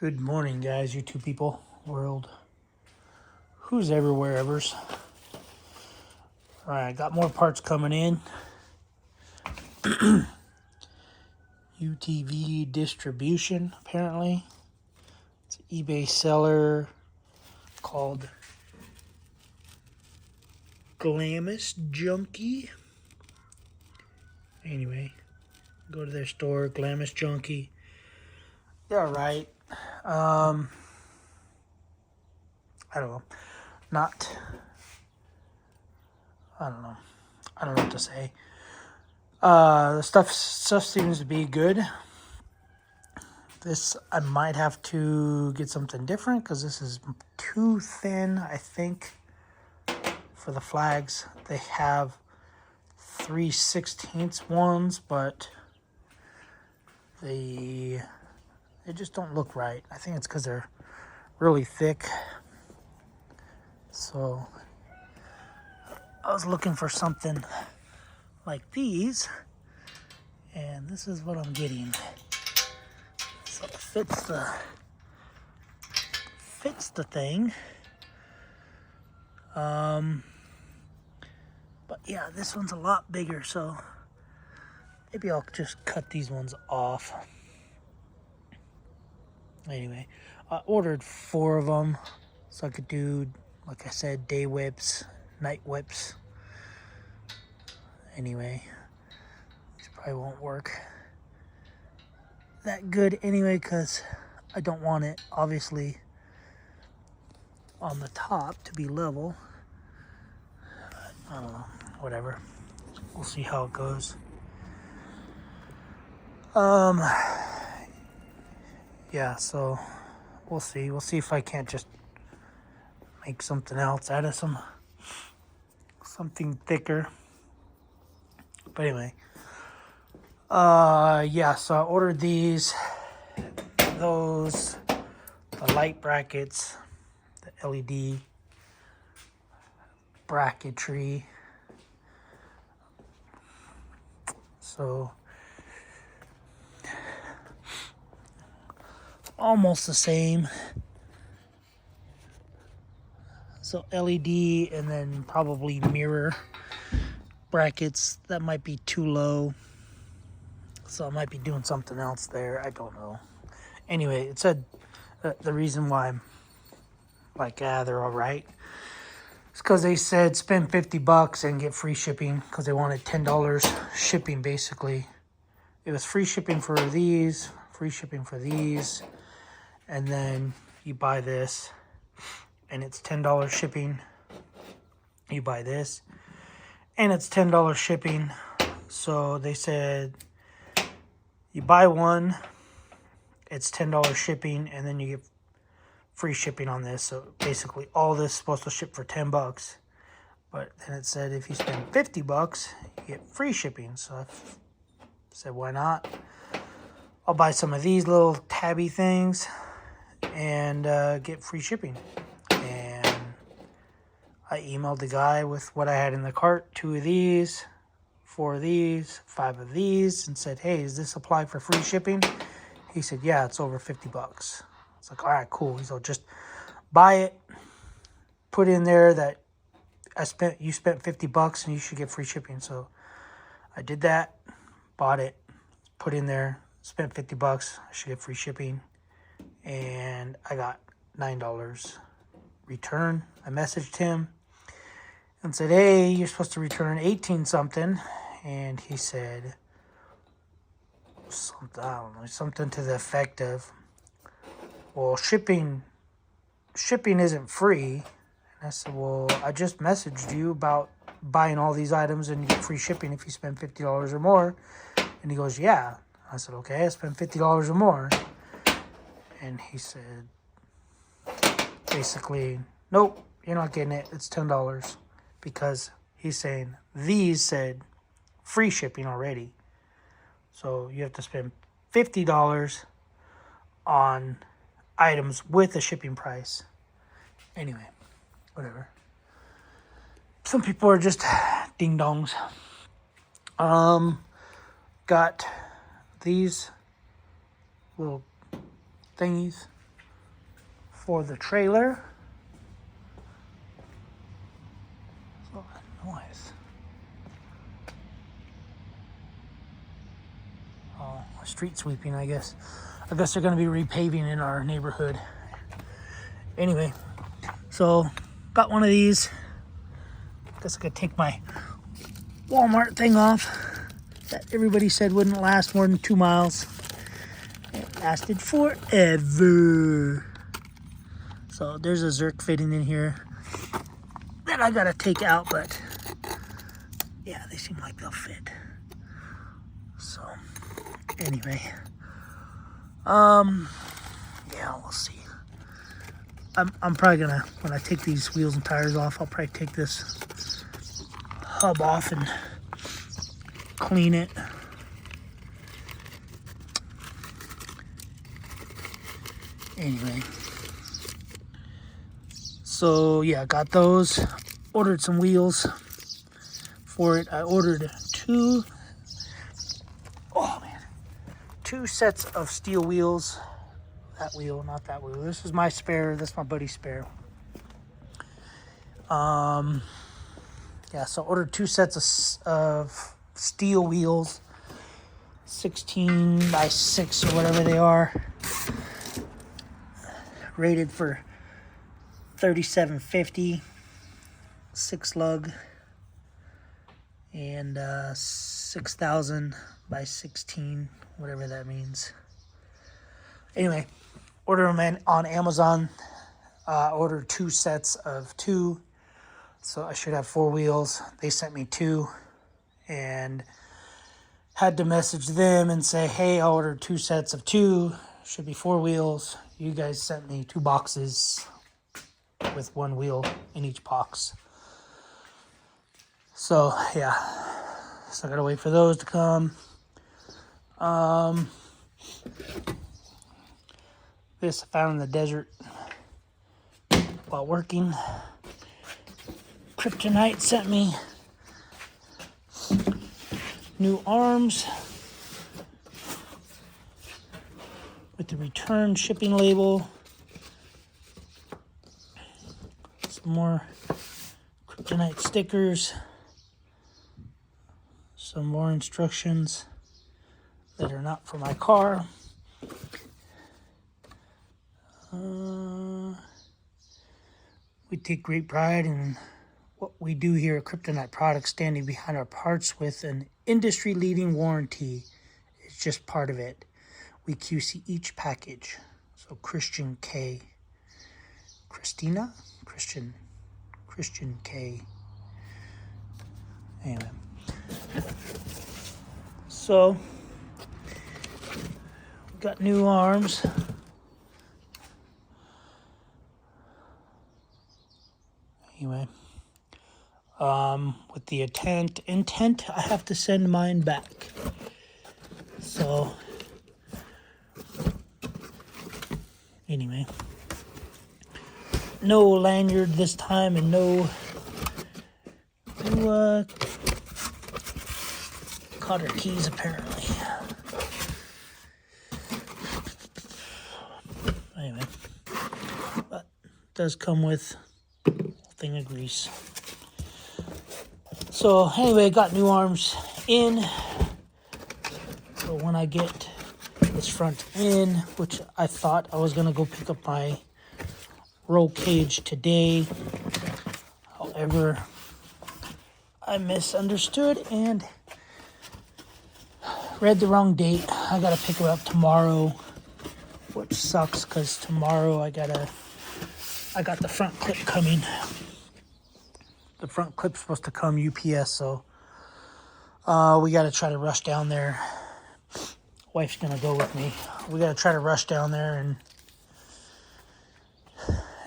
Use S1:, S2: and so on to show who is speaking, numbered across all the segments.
S1: Good morning, guys, you two people, world, who's everywhere ever's. All right, got more parts coming in. UTV distribution, apparently. It's an eBay seller called Glamis Junkie. Anyway, go to their store, Glamis Junkie. They're all right. I don't know. I don't know. I don't know what to say. The stuff seems to be good. This, I might have to get something different because this is too thin, I think, for the flags. They have 3/16 ones, but they just don't look right. I think it's because they're really thick. So I was looking for something like these, and this is what I'm getting. So it fits the thing. But yeah, this one's a lot bigger, so maybe I'll just cut these ones off. Anyway, I ordered 4 of them so I could do, like I said, day whips, night whips. Anyway, these probably won't work that good anyway because I don't want it, obviously, on the top to be level. I don't know, whatever. We'll see how it goes. Yeah, so we'll see. We'll see if I can't just make something else out of something thicker. But anyway, yeah, so I ordered those, the light brackets, the LED bracketry. So almost the same. So LED and then probably mirror brackets. That might be too low. So I might be doing something else there. I don't know. Anyway, it said the reason why I'm like, they're all right. It's because they said spend $50 and get free shipping because they wanted $10 shipping, basically. It was free shipping for these, free shipping for these, and then you buy this, and it's $10 shipping. You buy this, and it's $10 shipping. So they said you buy one, it's $10 shipping, and then you get free shipping on this. So basically all this is supposed to ship for $10, but then it said if you spend $50 you get free shipping. So I said, why not? I'll buy some of these little tabby things and get free shipping. And I emailed the guy with what I had in the cart, 2 of these, 4 of these, 5 of these, and said, hey, does this apply for free shipping? He said, yeah, it's over $50. It's like, all right, cool. So just buy it, put in there that you spent $50 and you should get free shipping. So I did that, bought it, put in there, spent $50, I should get free shipping, and I got $9 return. I messaged him and said, hey, you're supposed to return 18 something, and he said something, I don't know, something to the effect of, well, shipping isn't free. And I said, well, I just messaged you about buying all these items and you get free shipping if you spend $50 or more. And he goes, yeah. I said, okay, I spent $50 or more. And he said, basically, nope, you're not getting it. It's $10. Because he's saying these said free shipping already. So you have to spend $50 on items with a shipping price. Anyway, whatever. Some people are just ding dongs. Got these little thingies for the trailer. Oh, noise. Oh, street sweeping, I guess. I guess they're going to be repaving in our neighborhood. Anyway, so got one of these. Guess I could take my Walmart thing off that everybody said wouldn't last more than 2 miles. It lasted forever. So there's a Zerk fitting in here that I gotta take out, but yeah, they seem like they'll fit. So anyway, yeah, we'll see. I'm probably gonna, when I take these wheels and tires off, I'll probably take this hub off and clean it. Anyway, so yeah, got those. Ordered some wheels for it. I ordered two sets of steel wheels. That wheel, not that wheel. This is my spare. That's my buddy's spare. Yeah, so I ordered 2 sets of steel wheels, 16 by 6 or whatever they are, rated for 3750, 6 lug, and 6,000 by 16, whatever that means. Anyway, order them on Amazon. Ordered 2 sets of 2. So I should have 4 wheels. They sent me 2 and had to message them and say, hey, I ordered 2 sets of 2. Should be 4 wheels. You guys sent me 2 boxes with 1 wheel in each box. So yeah, so I gotta wait for those to come. This I found in the desert while working. Kryptonite sent me new arms with the return shipping label. Some more Kryptonite stickers. Some more instructions that are not for my car. We take great pride in what we do here at Kryptonite Products, standing behind our parts with an industry-leading warranty. It's just part of it. We QC each package. So Christian K. Christina? Christian K. Anyway. So, we got new arms. Anyway, with the intent, I have to send mine back. So, anyway, no lanyard this time, and no cotter keys apparently. Anyway, but it does come with a thing of grease. So anyway, got new arms in. So when I get this front in, which I thought I was gonna go pick up my roll cage today, however, I misunderstood and read the wrong date. I gotta pick her up tomorrow, which sucks because tomorrow I got the front clip coming. The front clip's supposed to come UPS, so we gotta try to rush down there. Wife's gonna go with me. We gotta try to rush down there and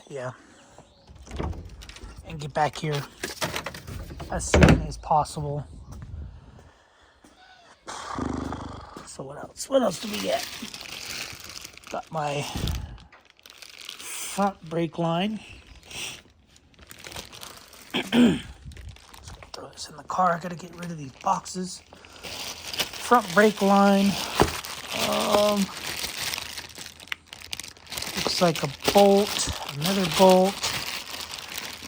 S1: yeah, and get back here as soon as possible. So what else? What else do we get? Got my front brake line. Throw this in the car. I gotta get rid of these boxes. Front brake line. looks like a bolt, another bolt,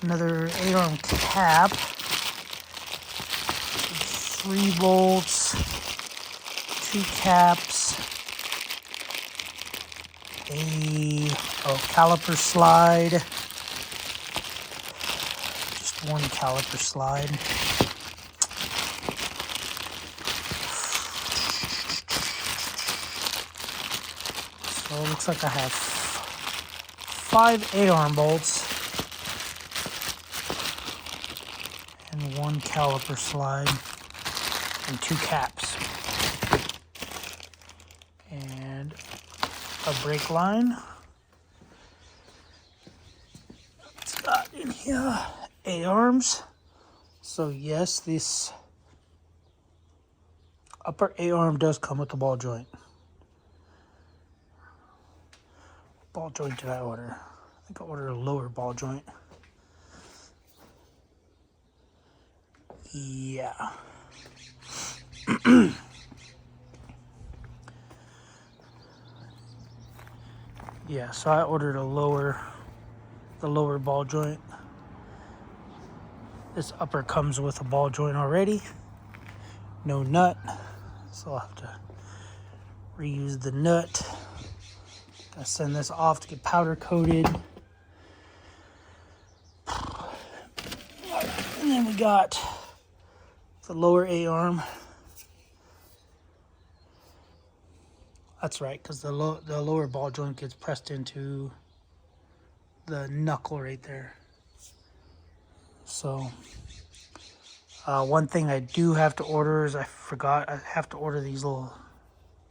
S1: another 8-arm cap, 3 bolts, 2 caps, a caliper slide, just 1 caliper slide. So it looks like I have 5 8-arm bolts and 1 caliper slide and 2 caps and a brake line. It's got in here 8 arms. So yes, this upper 8-arm does come with a ball joint. Ball joint did I order? I think I ordered a lower ball joint. Yeah. Yeah, so I ordered the lower ball joint. This upper comes with a ball joint already. No nut. So I'll have to reuse the nut. I send this off to get powder coated. And then we got the lower 8-arm. That's right, because the lower ball joint gets pressed into the knuckle right there. So one thing I do have to order is I forgot, I have to order these little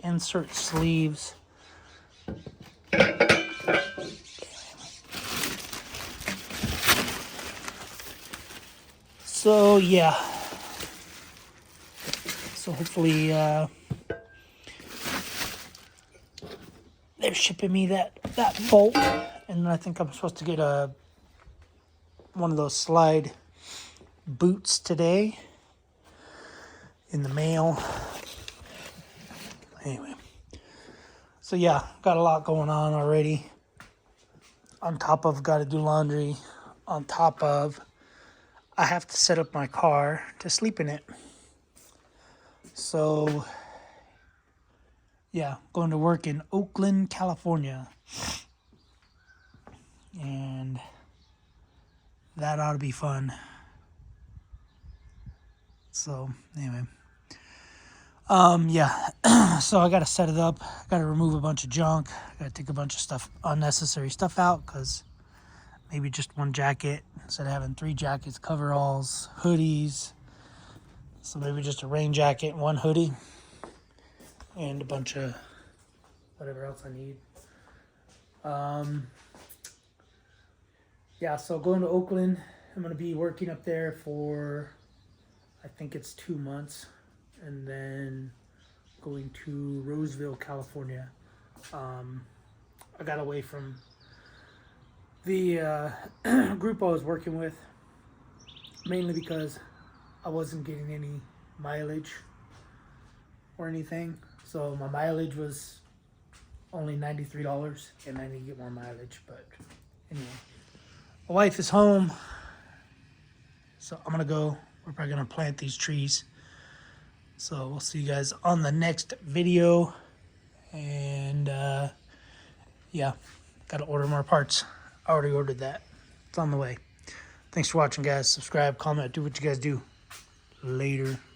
S1: insert sleeves. So yeah, so hopefully they're shipping me that bolt, and I think I'm supposed to get one of those slide boots today in the mail. Anyway, so yeah, got a lot going on already. On top of got to do laundry, on top of I have to set up my car to sleep in it. So, yeah, going to work in Oakland, California. And that ought to be fun. So, anyway. Yeah, so I got to set it up. I got to remove a bunch of junk. I got to take a bunch of unnecessary stuff out, because maybe just 1 jacket instead of having 3 jackets, coveralls, hoodies. So maybe just a rain jacket, 1 hoodie, and a bunch of whatever else I need. Yeah, so going to Oakland, I'm going to be working up there for, I think it's 2 months, and then going to Roseville, California. I got away from the group I was working with, mainly because I wasn't getting any mileage or anything. So my mileage was only $93, and I need to get more mileage. But anyway, my wife is home, so I'm gonna go. We're probably gonna plant these trees. So we'll see you guys on the next video. And yeah, gotta order more parts. I already ordered that. It's on the way. Thanks for watching, guys. Subscribe, comment, do what you guys do. Later.